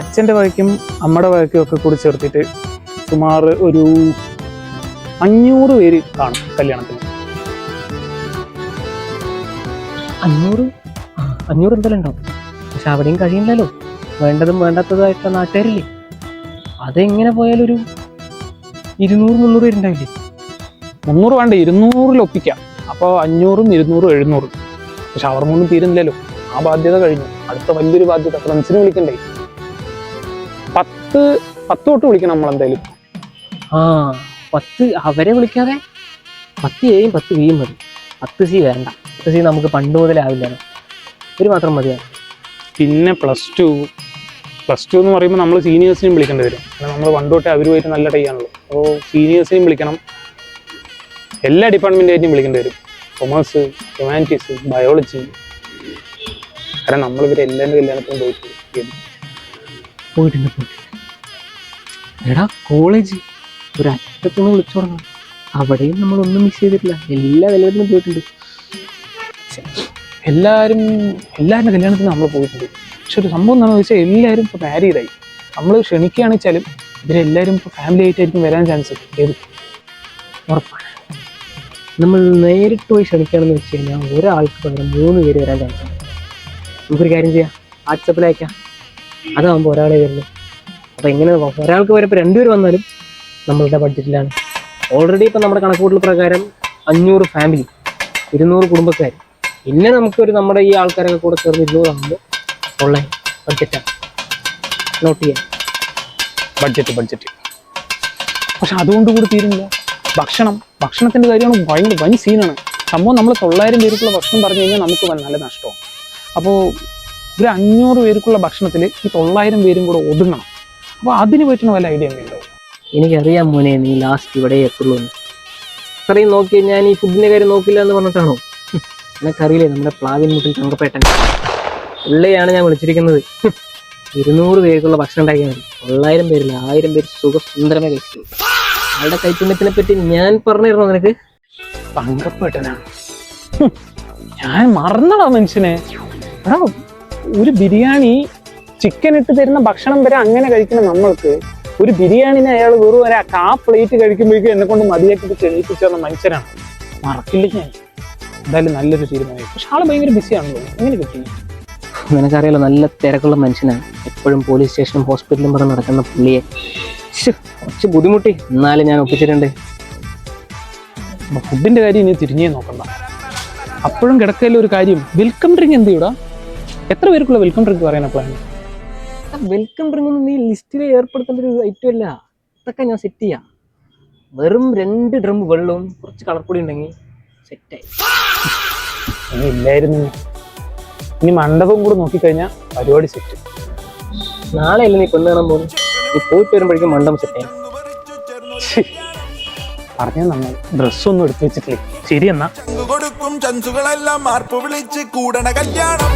അച്ഛൻ്റെ വകയ്ക്കും അമ്മയുടെ വകയ്ക്കും ഒക്കെ കൂടി ചേർത്തിട്ട് സുമാർ ഒരു 500 പേര് കാണും കല്യാണത്തിന്. 500 എന്തായാലും ഉണ്ടാവും. പക്ഷെ അവിടെയും കഴിയില്ലല്ലോ, വേണ്ടതും വേണ്ടാത്തതായിട്ടുള്ള നാട്ടുകാരില്ലേ. അതെങ്ങനെ പോയാലും ഒരു 200-300 പേരുണ്ടാവില്ലേ? 300 വേണ്ട, 200-ൽ ഒപ്പിക്കാം. അപ്പോൾ 500, 200, 700. പക്ഷെ അവർക്കൊന്നും തീരുന്നില്ലല്ലോ. ആ ബാധ്യത കഴിഞ്ഞു. അടുത്ത വലിയൊരു ബാധ്യത ഫ്രണ്ട്സിനെ വിളിക്കണ്ടേ. 10 തൊട്ട് വിളിക്കണം നമ്മളെന്തായാലും. 10 അവരെ വിളിക്കാതെ 10 എയും 10 ബിയും മതി. 10 സി വേണ്ട. 10 സി നമുക്ക് പണ്ട് മുതലാവില്ലല്ലോ, ഒരു മാത്രം മതിയാണ്. പിന്നെ പ്ലസ് ടു എന്ന് പറയുമ്പോൾ നമ്മൾ സീനിയേഴ്സിനെയും വിളിക്കേണ്ടി വരും. കാരണം നമ്മൾ പണ്ട് തൊട്ടേ അവരുമായിട്ട് നല്ല ടൈ ആണല്ലോ. അപ്പോൾ സീനിയേഴ്സിനെയും വിളിക്കണം, എല്ലാ ഡിപ്പാർട്ട്മെൻറ്റായിട്ടും വിളിക്കേണ്ടി വരും. Commerce, humanities, biology. കാരണം നമ്മളിവരെ എല്ലാവരുടെ കല്യാണത്തിനും പോയിട്ടുണ്ട്. എടാ കോളേജ് ഒരു അറ്റത്തുനിന്ന് വിളിച്ചു തുടങ്ങണം. അവിടെയും നമ്മളൊന്നും മിസ് ചെയ്തിട്ടില്ല, എല്ലാ കല്യാണത്തിനും പോയിട്ടുണ്ട്. എല്ലാവരുടെ കല്യാണത്തിന് നമ്മൾ പോയിട്ടുണ്ട്. പക്ഷെ ഒരു സംഭവം എന്താണെന്ന് വെച്ചാൽ എല്ലാവരും ഇപ്പോൾ മാരീഡായി. നമ്മൾ ക്ഷണിക്കുകയാണെന്ന് വെച്ചാലും ഇവരെല്ലാവരും ഇപ്പോൾ ഫാമിലി ആയിട്ടായിരിക്കും വരാൻ ചാൻസ്. ഉറപ്പാണ്. നമ്മൾ നേരിട്ട് പോയി ക്ഷണിക്കുകയാണെന്ന് വെച്ച് കഴിഞ്ഞാൽ ഒരാൾക്ക് പകരം 3 പേര് വരാൻ ചാൻസ് ഉണ്ട്. നമുക്കൊരു കാര്യം ചെയ്യാം, വാട്സപ്പിൽ അയക്കാം. അതാകുമ്പോൾ ഒരാളെ വരുന്നു. അപ്പോൾ എങ്ങനെ ഒരാൾക്ക് വരെ ഇപ്പോൾ 2 പേര് വന്നാലും നമ്മളുടെ ബഡ്ജറ്റിലാണ്. ഓൾറെഡി ഇപ്പം നമ്മുടെ കണക്കുകൂട്ടൽ പ്രകാരം 500 ഫാമിലി, 200 കുടുംബക്കാർ, പിന്നെ നമുക്കൊരു നമ്മുടെ ഈ ആൾക്കാരൊക്കെ കൂടെ ചേർന്ന് 200 ആകുമ്പോൾ ഉള്ള ബഡ്ജറ്റാണ്. നോട്ട് ചെയ്യാം, ബഡ്ജറ്റ്. പക്ഷെ അതുകൊണ്ട് കൂടി തീരുന്നില്ല. ഭക്ഷണത്തിൻ്റെ കാര്യമാണ് ഭയങ്കര വൻ സീനാണ്. സംഭവം നമ്മൾ 900 പേർക്കുള്ള ഭക്ഷണം പറഞ്ഞു കഴിഞ്ഞാൽ നമുക്ക് നല്ല നഷ്ടമാണ്. അപ്പോൾ ഒരു 500 പേർക്കുള്ള ഭക്ഷണത്തിൽ ഈ 900 പേരും കൂടെ ഒതുങ്ങണം. അപ്പോൾ അതിന് പറ്റുന്ന വല്ല ഐഡിയ ഉണ്ടോ? എനിക്കറിയാം മോനെ, നീ ലാസ്റ്റ് ഇവിടെ എത്തുള്ളൂ. അത്രയും നോക്കി ഞാൻ ഈ ഫുഡിൻ്റെ കാര്യം നോക്കില്ല എന്ന് പറഞ്ഞിട്ടാണോ? എനിക്കറിയില്ലേ, നമ്മുടെ പ്ലാവിൻ മുട്ടിൽ തങ്കപ്പേട്ടൻ ഉള്ളയാണ് ഞാൻ വിളിച്ചിരിക്കുന്നത്. 200 പേർക്കുള്ള ഭക്ഷണം ഉണ്ടാക്കിയാൽ മതി. 900 പേരില്ല, 1000 പേര് സുഖസുന്ദരമായി കഴിച്ചു. അവളുടെ കൈപ്പുണ്യത്തിനെ പറ്റി ഞാൻ പറഞ്ഞു തരണോ നിനക്ക്? തങ്കപ്പേട്ടനാ, ഞാൻ മറന്നടാ മനുഷ്യനെ. എടാ, ഒരു ബിരിയാണി ചിക്കൻ ഇട്ട് തരുന്ന ഭക്ഷണം വരെ അങ്ങനെ കഴിക്കണം നമ്മൾക്ക്. ഒരു ബിരിയാണിനെ അയാൾ വെറും ഒരു 1/2 പ്ലേറ്റ് കഴിക്കുമ്പോഴേക്കും എന്നെ കൊണ്ട് മതിയാക്കിട്ട് ക്ഷണിപ്പിച്ചു തന്ന മനുഷ്യനാണ്. മറക്കില്ല ഞാൻ. എന്തായാലും നല്ലൊരു തീരുമാനമായി. പക്ഷെ ആള് ഭയങ്കര ബിസിയാണല്ലോ, എങ്ങനെ കിട്ടി? നിനക്കറിയാലോ, നല്ല തിരക്കുള്ള മനുഷ്യനാണ്. എപ്പോഴും പോലീസ് സ്റ്റേഷനും ഹോസ്പിറ്റലും പറഞ്ഞ് നടക്കുന്ന പുള്ളിയെ കുറച്ച് ബുദ്ധിമുട്ടി, എന്നാലും ഞാൻ ഒപ്പിച്ചിട്ടുണ്ട്. ഫുഡിന്റെ കാര്യം ഇനി തിരിഞ്ഞേ നോക്കണ്ട. അപ്പോഴും കിടക്കയില്ല ഒരു കാര്യം, വെൽക്കം ഡ്രിങ്ക് എന്ത് ചെയ്യൂടാ? എത്ര പേർക്കുള്ള വെൽക്കം ഡ്രിങ്ക് പറയാനാ പ്ലാൻ? വെൽക്കം ഡ്രിങ്ക് ഒന്നും നീ ലിസ്റ്റിൽ ഏർപ്പെടുത്തേണ്ട ഒരു ഐറ്റം അല്ല. ഇതൊക്കെ ഞാൻ സെറ്റ് ചെയ്യാം. വെറും 2 ഡ്രം വെള്ളവും കുറച്ച് കളർപ്പൊടി ഉണ്ടെങ്കിൽ സെറ്റായി. ഇല്ലായിരുന്നു. ഇനി മണ്ഡപം കൂടെ നോക്കിക്കഴിഞ്ഞാൽ പരിപാടി സെറ്റ്. നാളെ അല്ലേ നീ പെണ്ണ് കാണാൻ പോകുന്നു? നീ പോയിട്ട് വരുമ്പോഴേക്കും മണ്ഡപം സെറ്റായി. പറഞ്ഞാൽ നമ്മൾ ഡ്രസ്സൊന്നും എടുത്തു വെച്ചിട്ടില്ലേ? ശരി എന്നാ കൊടുക്കും ചൻസുകളെല്ലാം മാർപ്പ് വിളിച്ച് കൂടണ കല്യാണം.